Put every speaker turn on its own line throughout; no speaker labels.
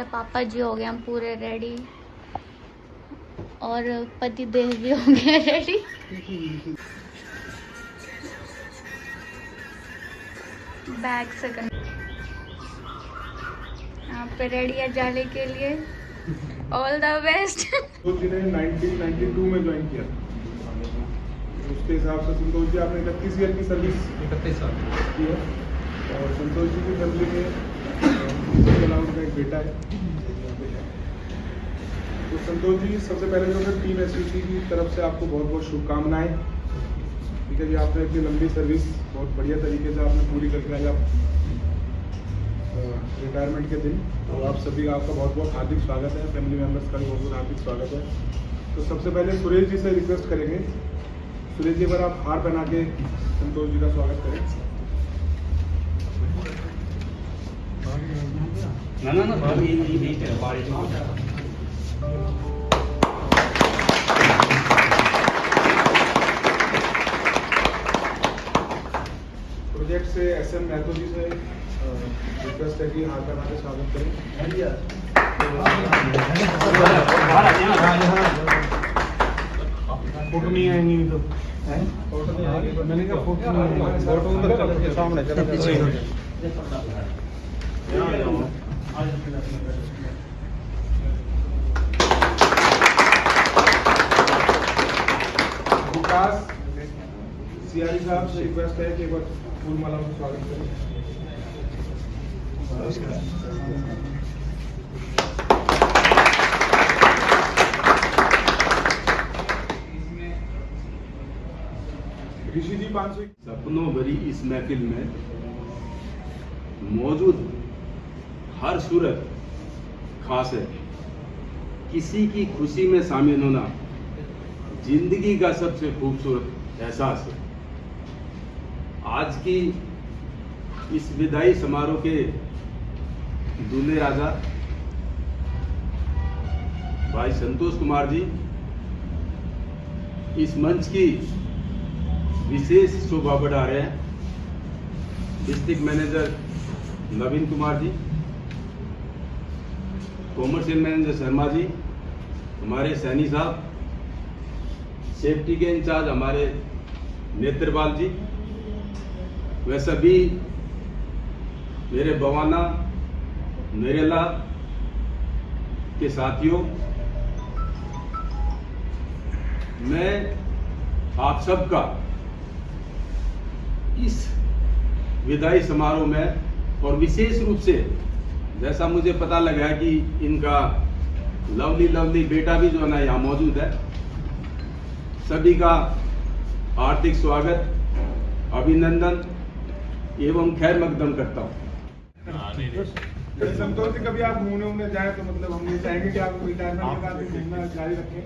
पापा जी हो गए हम पूरे रेडी और पति देव भी हो गए रेडी। बैग से यहाँ पे रेडी है जाने के लिए। All the best.
Santosh ji ने 1992 में ज्वाइन किया, उसके हिसाब से संतोष जी आपने 31 ईयर की सर्विस 31 साल की है। और संतोष जी की फैमिली में उनका एक बेटा है। तो संतोष जी सबसे पहले जो है टीम एसवीसी की तरफ से आपको बहुत बहुत शुभकामनाएं। ठीक है जी, आपने इतनी लंबी सर्विस बहुत बढ़िया तरीके से आपने पूरी करके आज आप रिटायरमेंट के दिन, तो आप सभी का आपका बहुत बहुत हार्दिक स्वागत है। फैमिली मेम्बर्स का भी बहुत बहुत हार्दिक स्वागत है। तो सबसे पहले सुरेश जी से रिक्वेस्ट करेंगे, सुरेश जी पर आप हार पहना के संतोष जी का स्वागत करें। प्रोजेक्ट से SM महतो जी से रिक्वेस्ट है कि हाथ पहना के स्वागत करें। फोटो नहीं आएंगी तो फोटो नहीं आएगी, मैंने कहा फोटो नहीं आएगी, फोटो उधर चल के सामने चला विकास सियारी साहब से रिक्वेस्ट है कि एक बार फूल माला में स्वागत करें। ऋषि जी 500।
सपनों भरी इस महफिल में मौजूद हर सूरत खास है। किसी की खुशी में शामिल होना जिंदगी का सबसे खूबसूरत एहसास है। आज की इस विदाई समारोह के दूल्हे राजा भाई संतोष कुमार जी इस मंच की विशेष शोभा बढ़ा रहे हैं। डिस्ट्रिक्ट मैनेजर नवीन कुमार जी, कॉमर्शियल मैनेजर शर्मा जी, हमारे सैनी साहब, सेफ्टी के इंचार्ज हमारे नेत्रपाल जी, वह सभी मेरे बवाना नरेला के साथियों, मैं आप सबका इस विदाई समारोह में और विशेष रूप से जैसा मुझे पता लगा कि इनका लवली बेटा भी जो है ना यहाँ मौजूद है, सभी का हार्दिक स्वागत, अभिनंदन एवं खैर मकदम करता हूँ।
संतोष जी कभी आप घूमने जाए तो मतलब हम ये चाहेंगे कि आप रिटायरमेंट के बाद घूमना जारी रखें।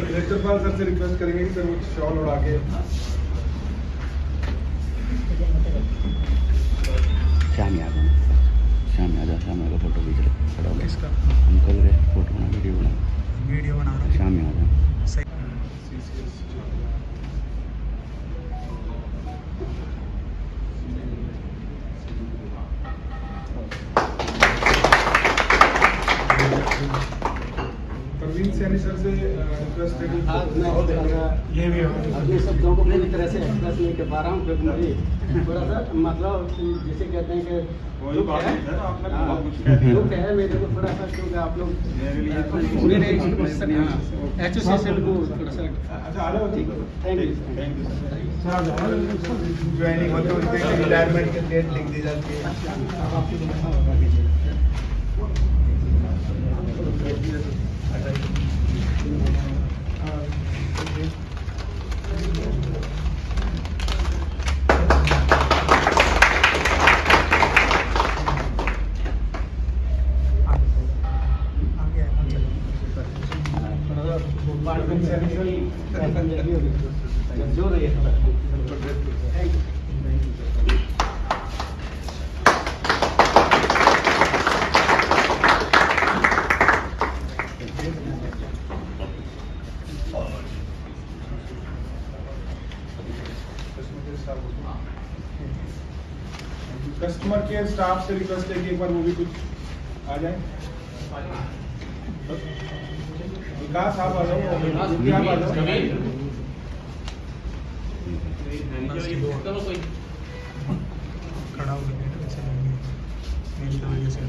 नेत्रपाल सर से रिक्वेस्ट करेंगे कि सर वो शॉल उड़ा के
शाम आ जा फोटो खींच रहे अंकल रे फोटो बना वीडियो बना शाम आ जा।
प्रवीण सैनी सर से रिक्वेस्ट है कि
ये भी अपने शब्दों को पूरी तरह से एक्सप्रेस नहीं कर पा रहा हूँ क्योंकि मुझे थोड़ा सा मतलब जिसे कहते हैं कि दुख है मेरे को थोड़ा सा, क्योंकि आप लोग मेरे एसोसिएशन को थोड़ा सा थैंक यू
ज्वाइनिंग होते हैं रिटायरमेंट की डेट लिख दी जाती है।
जो रही है
कस्टमर केयर स्टाफ से रिक्वेस्ट है कि एक बार वो भी कुछ आ जाए। विकास आप आ जाओ, आप आ जाओ।
खड़ा हो गया कैसे मेरी तो वजह से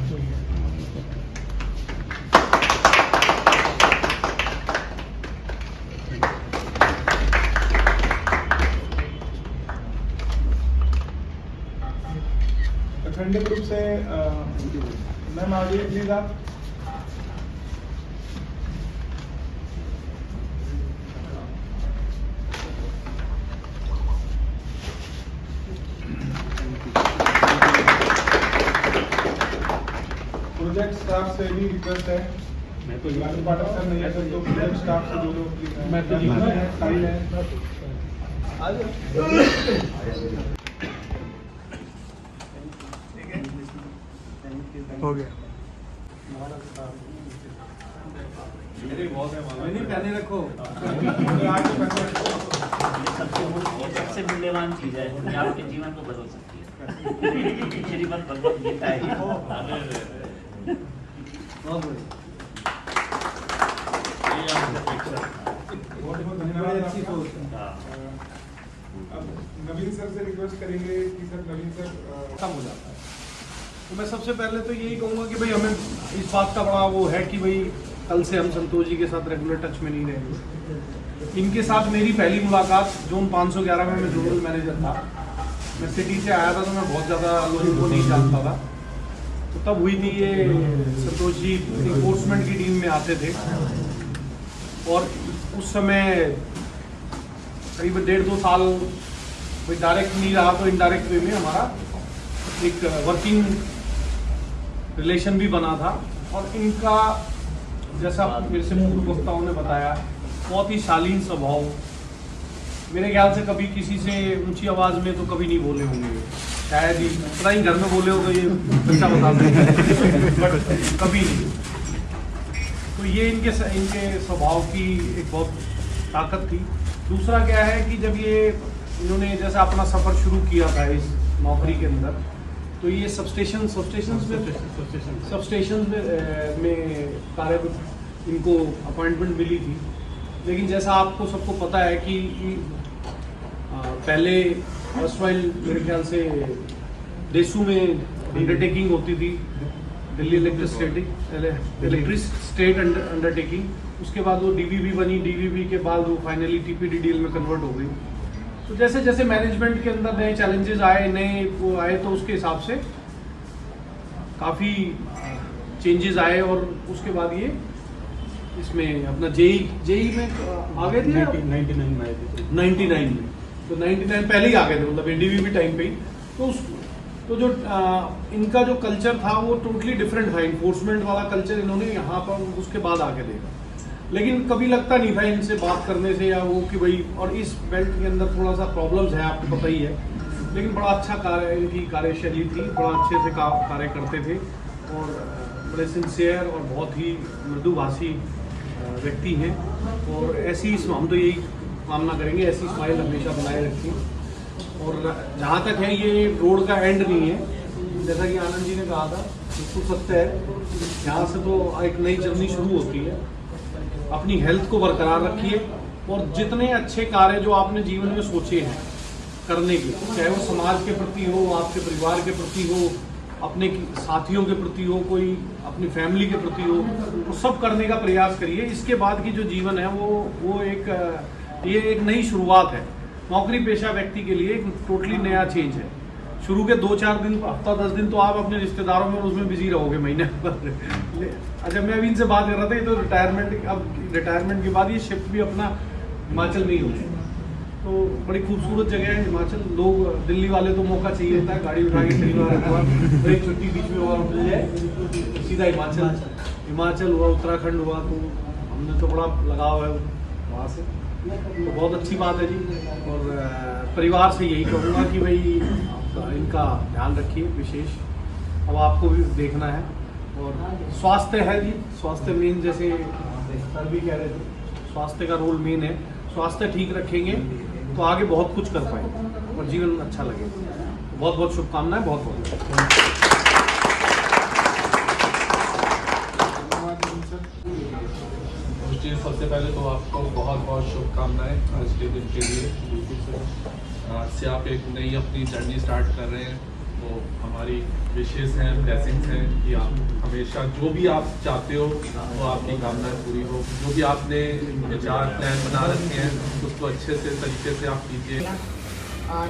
अखंड ग्रुप से मैम आगे प्लीज आप। प्रोजेक्ट स्टाफ से भी रिक्वेस्ट है, मैं तो पाठक सर नहीं है सर, तो प्रोजेक्ट स्टाफ से जो मैं तो साहिल है
हो गया।
नहीं पहले रखो।
सबसे मूल्यवान चीज है ये आपके जीवन को बदल सकती है। श्रीमद् भगवत गीता है ये।
बहुत बहुत धन्यवाद। अच्छी सोच। अब नवीन सर से रिक्वेस्ट करेंगे कि सर नवीन सर
खत्म हो जाता है। तो मैं सबसे पहले तो यही कहूँगा कि भाई हमें इस बात का बड़ा वो है कि भाई कल से हम संतोष जी के साथ रेगुलर टच में नहीं रहेंगे। इनके साथ मेरी पहली मुलाकात जोन 511 में मैं जोनल मैनेजर था। मैं सिटी से आया था तो मैं बहुत ज़्यादा लोगों को नहीं जानता था, तो तब हुई थी ये। संतोष जी इन्फोर्समेंट की टीम में आते थे और उस समय करीब 1.5-2 साल कोई डायरेक्ट नहीं रहा तो इनडायरेक्ट वे में हमारा एक वर्किंग रिलेशन भी बना था। और इनका जैसा मेरे से पूर्व वक्ताओं ने बताया, बहुत ही शालीन स्वभाव। मेरे ख्याल से कभी किसी से ऊंची आवाज़ में तो कभी नहीं बोले होंगे, शायद ही पता ही घर में बोले हो तो ये बच्चा बता सकता है, बट कभी नहीं। तो ये इनके स्वभाव की एक बहुत ताकत थी। दूसरा क्या है कि जब ये इन्होंने जैसा अपना सफ़र शुरू किया था इस नौकरी के अंदर, तो ये सबस्टेशन में कार्य इनको अपॉइंटमेंट मिली थी। लेकिन जैसा आपको सबको पता है कि पहले अर्सवाइल मेरे ख्याल से देसू में अंडरटेकिंग होती थी, दिल्ली इलेक्ट्रिक स्टेट अंडरटेकिंग। उसके बाद वो डीवीबी बनी, डीवीबी के बाद वो फाइनली टीपीडीडीएल में कन्वर्ट हो गई। तो जैसे जैसे मैनेजमेंट के अंदर नए चैलेंजेस आए, नए वो आए, तो उसके हिसाब से काफ़ी चेंजेस आए। और उसके बाद ये इसमें अपना जेई में आ गए थे 99 में आए थे। 99 में तो 99 पहले ही आ गए थे, मतलब डीवीबी टाइम पे ही। तो जो इनका जो कल्चर था वो टोटली डिफरेंट था। इन्फोर्समेंट वाला कल्चर इन्होंने यहाँ पर उसके बाद आके देखा। लेकिन कभी लगता नहीं था इनसे बात करने से या वो कि भाई, और इस बेल्ट के अंदर थोड़ा सा प्रॉब्लम्स है आपको पता ही है, लेकिन बड़ा अच्छा कार्य इनकी कार्यशैली थी, बड़ा अच्छे से कार्य करते थे और बड़े सिंसियर और बहुत ही मृदुभाषी व्यक्ति हैं। और ऐसी हम तो यही कामना करेंगे, ऐसी स्माइल हमेशा बनाए रखें। और जहाँ तक है ये रोड का एंड नहीं है, जैसा कि आनंद जी ने कहा था, बिल्कुल सत्य है। यहाँ से तो एक नई जर्नी शुरू होती है। अपनी हेल्थ को बरकरार रखिए और जितने अच्छे कार्य जो आपने जीवन में सोचे हैं करने के, चाहे वो समाज के प्रति हो, आपके परिवार के प्रति हो, अपने साथियों के प्रति हो, कोई अपनी फैमिली के प्रति हो, वो सब करने का प्रयास करिए। इसके बाद की जो जीवन है वो एक नई शुरुआत है। नौकरी पेशा व्यक्ति के लिए एक टोटली नया चेंज है। शुरू के 2-4 दिन, हफ्ता 10 दिन तो आप अपने रिश्तेदारों में उसमें बिजी रहोगे महीने भर। अच्छा, मैं अभी इनसे बात कर रहा था, ये तो रिटायरमेंट के बाद ये शिफ्ट भी अपना हिमाचल में ही होगी। तो बड़ी खूबसूरत जगह है हिमाचल। लोग दिल्ली वाले तो मौका चाहिए होता है, गाड़ी उठा के 3 बार एक छुट्टी बीच में और मिल जाए, सीधा हिमाचल हुआ, उत्तराखंड हुआ, तो हमने तो बड़ा लगाव है वहाँ से। तो बहुत अच्छी बात है जी। और परिवार से यही कहूँगा कि भाई इनका ध्यान रखिए विशेष। अब आपको भी देखना है और स्वास्थ्य है जी, स्वास्थ्य मेन, जैसे सर भी कह रहे थे, स्वास्थ्य का रोल मेन है। स्वास्थ्य ठीक रखेंगे तो आगे बहुत कुछ कर पाएंगे और जीवन अच्छा लगेगा। बहुत बहुत शुभकामनाएं, बहुत बहुत
पहले तो आपको बहुत बहुत शुभकामनाएं आज के दिन के लिए। आज से आप एक नई अपनी जर्नी स्टार्ट कर रहे हैं, तो हमारी विशेष हैं, ब्लेसिंग्स हैं कि आप हमेशा जो भी आप चाहते हो वो आपकी कामनाएं पूरी हो। जो भी आपने विचार प्लान बना रखे हैं उसको अच्छे से तरीके से आप कीजिए।
और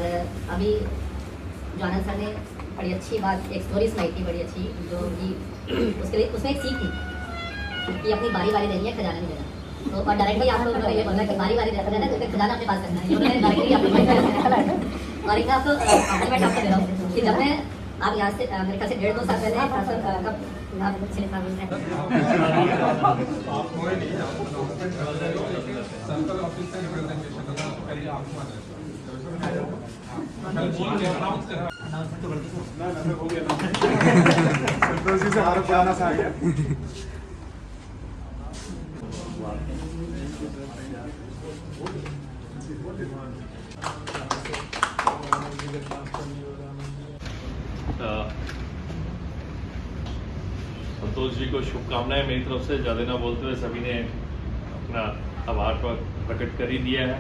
अभी जो आनंद सर ने बड़ी अच्छी बात, एक स्टोरी सुनाई थी बड़ी अच्छी, जो कि उसके लिए उसमें एक सीख थी कि अपनी बारी बारी देनी है, खजाना नहीं देना। तो और डायरेक्ट भाई आप लोग ये बोल रहे हैं कि बारी बारी देना है तो फिर खजाना अपने पास रखना है। ये मैंने डायरेक्टली अपने और एक आपको कॉम्प्लीमेंट आपको दे रहा हूँ कि जब मैं आप यहाँ से मेरे ख्याल से 1.5-2 साल पहले कब आप सिनेमा में
संतोष जी से हमारा पुराना सा आ गया।
संतोष जी को शुभकामनाएं मेरी तरफ से। ज़्यादा ना बोलते हुए सभी ने अपना आभार प्रकट कर ही दिया है।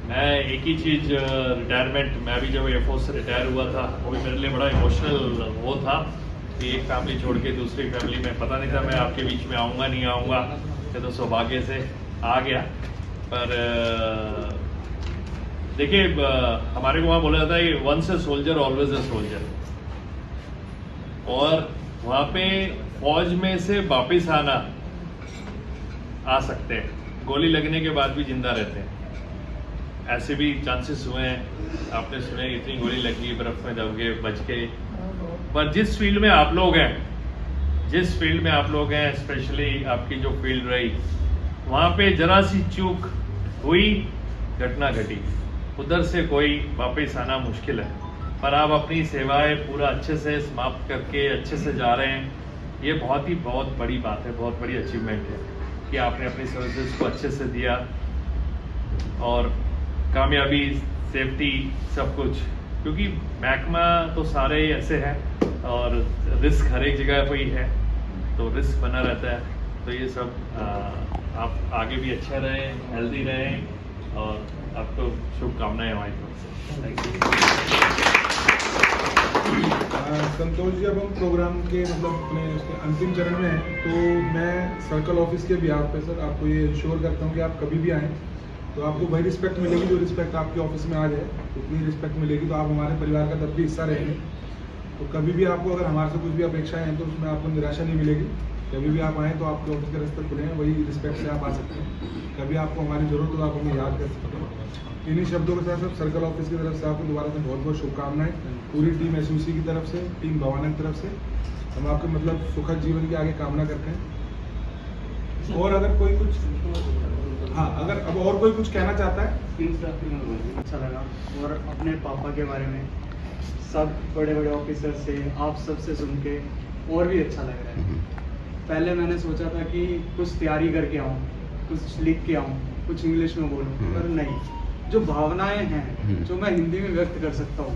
मैं एक ही चीज़, रिटायरमेंट, मैं भी जब एयरफोर्स से रिटायर हुआ था वो भी मेरे लिए बड़ा इमोशनल वो था कि एक फैमिली छोड़ के दूसरी फैमिली में, पता नहीं था मैं आपके बीच में आऊँगा नहीं आऊँगा, ये तो सौभाग्य से आ गया। पर देखिए, हमारे को वहाँ बोला जाता है once a soldier always a soldier, और वहाँ पे फौज में से वापिस आ सकते हैं, गोली लगने के बाद भी जिंदा रहते हैं। ऐसे भी चांसेस हुए हैं, आपने सुने इतनी गोली लगी, बर्फ में दब गए, बच गए। पर जिस फील्ड में आप लोग हैं, स्पेशली आपकी जो फील्ड रही, वहाँ पे जरा सी चूक हुई, घटना घटी, उधर से कोई वापस आना मुश्किल है। पर आप अपनी सेवाएं पूरा अच्छे से समाप्त करके अच्छे से जा रहे हैं, ये बहुत बड़ी बात है, बहुत बड़ी अचीवमेंट है कि आपने अपनी सर्विसेज को अच्छे से दिया, और कामयाबी, सेफ्टी, सब कुछ। क्योंकि महकमा तो सारे ऐसे हैं और रिस्क हर एक जगह पर ही है, तो रिस्क बना रहता है। तो ये सब आप आगे भी अच्छे रहें, हेल्दी रहें, और आपको शुभकामनाएं हमारी तरफ से। Thank you.
संतोष जी, अब हम प्रोग्राम के अपने उसके अंतिम चरण में हैं, तो मैं सर्कल ऑफिस के बिहाफ पे सर आपको ये इंश्योर करता हूँ कि आप कभी भी आएँ तो आपको वही रिस्पेक्ट मिलेगी जो रिस्पेक्ट आपके ऑफिस में आ जाए, उतनी रिस्पेक्ट मिलेगी। तो आप हमारे परिवार का तब भी हिस्सा रहेंगे, तो कभी भी आपको अगर हमारे से कुछ भी अपेक्षाएं हैं तो उसमें आपको निराशा नहीं मिलेगी। कभी भी आप आएँ तो आपके ऑफिस के रास्ते खुले हैं, वही रिस्पेक्ट से आप आ सकते हैं। कभी आपको हमारी जरूरत हो तो आप हमें याद कर सकते हैं। इन्हीं शब्दों के साथ सर्कल ऑफिस की तरफ से आपको दोबारा से बहुत शुभकामनाएं, पूरी टीम एसयूसी की तरफ से, टीम भवाना की तरफ से। हम आपके सुखद जीवन की आगे कामना करते हैं। और अगर कोई कुछ अगर अब और कोई कुछ कहना चाहता है।
अच्छा लगा, और अपने पापा के बारे में सब बड़े ऑफिसर से आप सबसे सुन के और भी अच्छा लग रहा है। पहले मैंने सोचा था कि कुछ तैयारी करके आऊँ, कुछ लिख के आऊँ, कुछ इंग्लिश में बोलूँ, पर नहीं, जो भावनाएं हैं जो मैं हिंदी में व्यक्त कर सकता हूँ,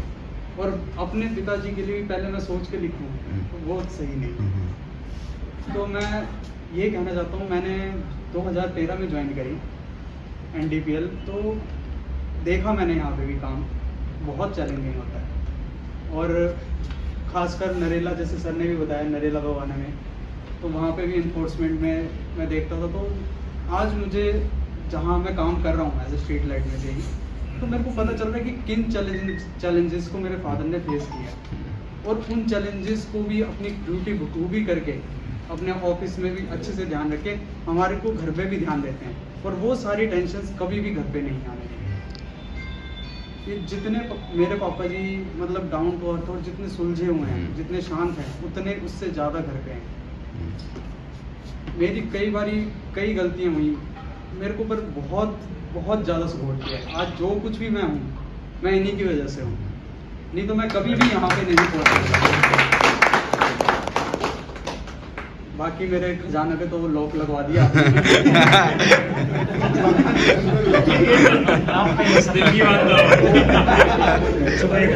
और अपने पिताजी के लिए भी पहले मैं सोच के लिखूँ, तो वो सही नहीं। तो मैं ये कहना चाहता हूँ, मैंने 2013 में ज्वाइन करी NDPL, तो देखा मैंने यहाँ पे भी काम बहुत चैलेंजिंग होता है, और ख़ासकर नरेला, जैसे सर ने भी बताया, नरेला भवाना में, तो वहाँ पे भी इन्फोर्समेंट में मैं देखता था। तो आज मुझे जहाँ मैं काम कर रहा हूँ एज ए स्ट्रीट लाइट में से ही, तो मेरे को पता चल रहा है कि किन चैलेंजेस को मेरे फादर ने फेस किया, और उन चैलेंजेस को भी अपनी ड्यूटी बखूबी करके अपने ऑफिस में भी अच्छे से ध्यान रखे, हमारे को घर पे भी ध्यान देते हैं, और वो सारी टेंशन्स कभी भी घर पे नहीं आने देंगे। ये जितने मेरे पापा जी मतलब डाउन टू अर्थ और जितने सुलझे हुए हैं, जितने शांत हैं, उतने उससे ज़्यादा घर पे हैं। मेरी कई गलतियाँ हुई, मेरे को पर बहुत ज़्यादा सपोर्ट किया है। आज जो कुछ भी मैं हूँ, मैं इन्हीं की वजह से हूँ, नहीं तो मैं कभी भी यहाँ पे नहीं पहुँचा। बाकी मेरे खजाने पे तो लॉक लगवा दिया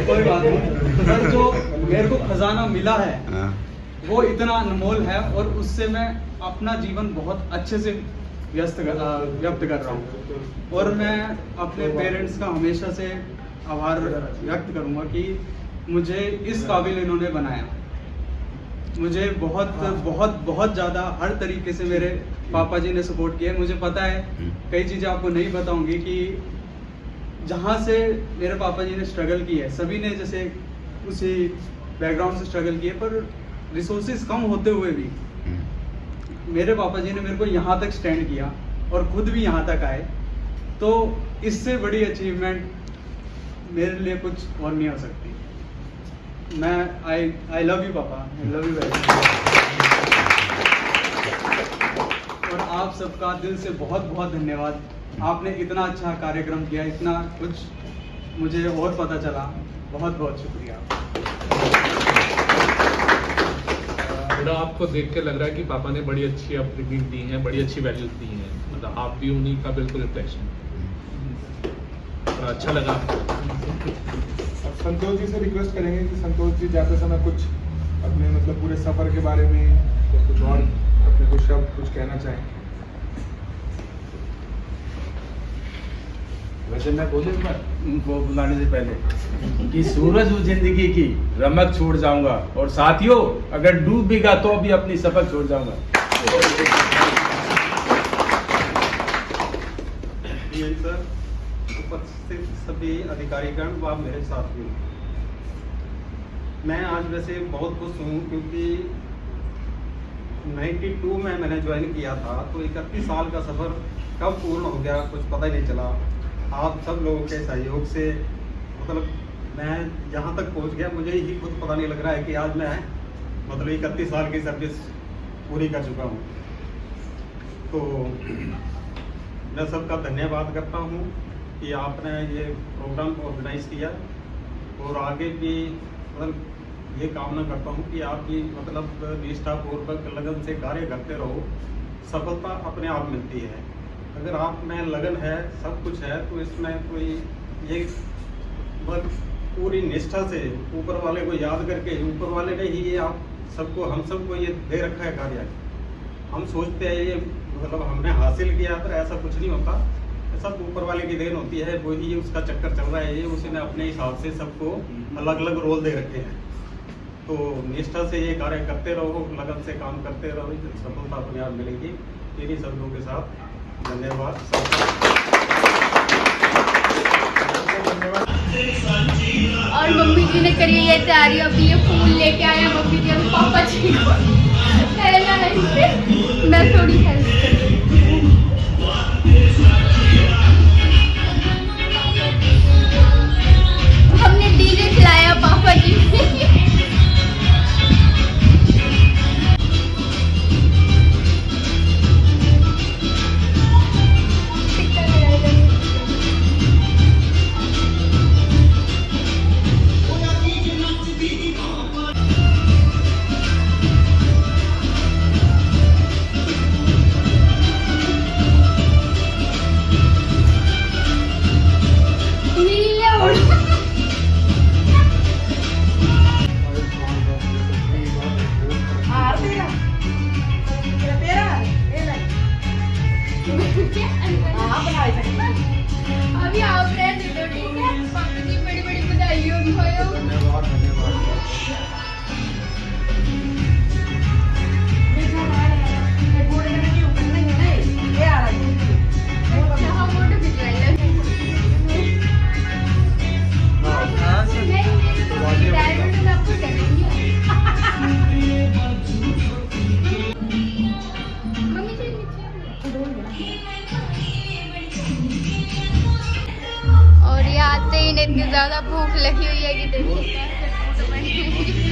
कोई बात नहीं सर, जो मेरे को खजाना मिला है वो इतना अनमोल है, और उससे मैं अपना जीवन बहुत अच्छे से व्यक्त कर रहा हूँ। और मैं अपने पेरेंट्स का हमेशा से आभार व्यक्त करूँगा कि मुझे इस काबिल इन्होंने बनाया। मुझे बहुत बहुत बहुत ज़्यादा हर तरीके से मेरे पापा जी ने सपोर्ट किया है। मुझे पता है कई चीज़ें आपको नहीं बताऊंगी कि जहाँ से मेरे पापा जी ने स्ट्रगल की है, सभी ने जैसे उसी बैकग्राउंड से स्ट्रगल किए, पर रिसोर्सेज कम होते हुए भी मेरे पापा जी ने मेरे को यहाँ तक स्टैंड किया और खुद भी यहाँ तक आए। तो इससे बड़ी अचीवमेंट मेरे लिए कुछ और नहीं हो सकती। मैं आई लव यू पापा, I love you very much. और आप सबका दिल से बहुत बहुत धन्यवाद। आपने इतना अच्छा कार्यक्रम किया, इतना कुछ मुझे और पता चला। बहुत बहुत शुक्रिया।
बेटा, आपको देख के लग रहा है कि पापा ने बड़ी अच्छी अपब्रिंगिंग दी है, बड़ी अच्छी वैल्यूज दी हैं। मतलब आप भी उन्हीं का बिल्कुल रिफ्लेक्शन। अच्छा लगा।
अब संतोष जी से रिक्वेस्ट करेंगे कि संतोष जी जाते समय कुछ अपने मतलब पूरे सफर के बारे में या कुछ और अपने कुछ शब्द कुछ कहना चाहें।
वैसे मैं बोलूँगा उनको बुलाने से पहले कि सूरज उस जिंदगी की रमक छोड़ जाऊंगा, और साथियों अगर डूब भी गया तो भी अपनी सफर छोड़ जाऊंगा।
यही सर, उपस्थित सभी अधिकारीगण व मेरे साथियों, मैं आज वैसे बहुत खुश हूँ क्योंकि 92 में मैंने ज्वाइन किया था, तो 31 साल का सफ़र कब पूर्ण हो गया कुछ पता ही नहीं चला। आप सब लोगों के सहयोग से मतलब मैं यहाँ तक पहुँच गया, मुझे ही खुद पता नहीं लग रहा है कि आज मैं मतलब 31 साल की सर्विस पूरी कर चुका हूँ। तो मैं सबका धन्यवाद करता हूँ कि आपने ये प्रोग्राम ऑर्गेनाइज किया, और आगे भी मतलब ये कामना करता हूँ कि आपकी मतलब निष्ठापूर्वक लगन से कार्य करते रहो, सफलता अपने आप मिलती है। अगर आप में लगन है, सब कुछ है, तो इसमें कोई ये मतलब पूरी निष्ठा से ऊपर वाले को याद करके, ऊपर वाले ने ही ये आप सबको हम सबको ये दे रखा है कार्य। हम सोचते हैं ये मतलब हमने हासिल किया, पर ऐसा कुछ नहीं होता। सब ऊपर वाले की देन होती है, वही उसका चक्कर चल रहा है। ये उसने अपने हिसाब से सबको अलग अलग रोल दे रखे हैं। तो निष्ठा से ये कार्य करते रहो, लगन से काम करते रहो, सफलता अपने आप मिलेगी। इन्हीं शब्दों के साथ धन्यवाद।
और मम्मी जी ने करी ये तैयारी, अभी ये फूल लेके आया मम्मी जी अभी पापा जी को पहला है। मैं थोड़ी हेल्प कर रही हूँ। हमने डीजे चलाया पापा जी अभी आप रहने दो, ठीक है? पापा जी बड़ी बड़ी बधाई हो।
धन्यवाद धन्यवाद।
हाँ, फोटो खिंचवाइए। नहीं, आपको करेंगे। मम्मी जी और ये आते ही इतनी ज्यादा भूख लगी हुई है कि देखिए कैसे फोटो बनी हुई है।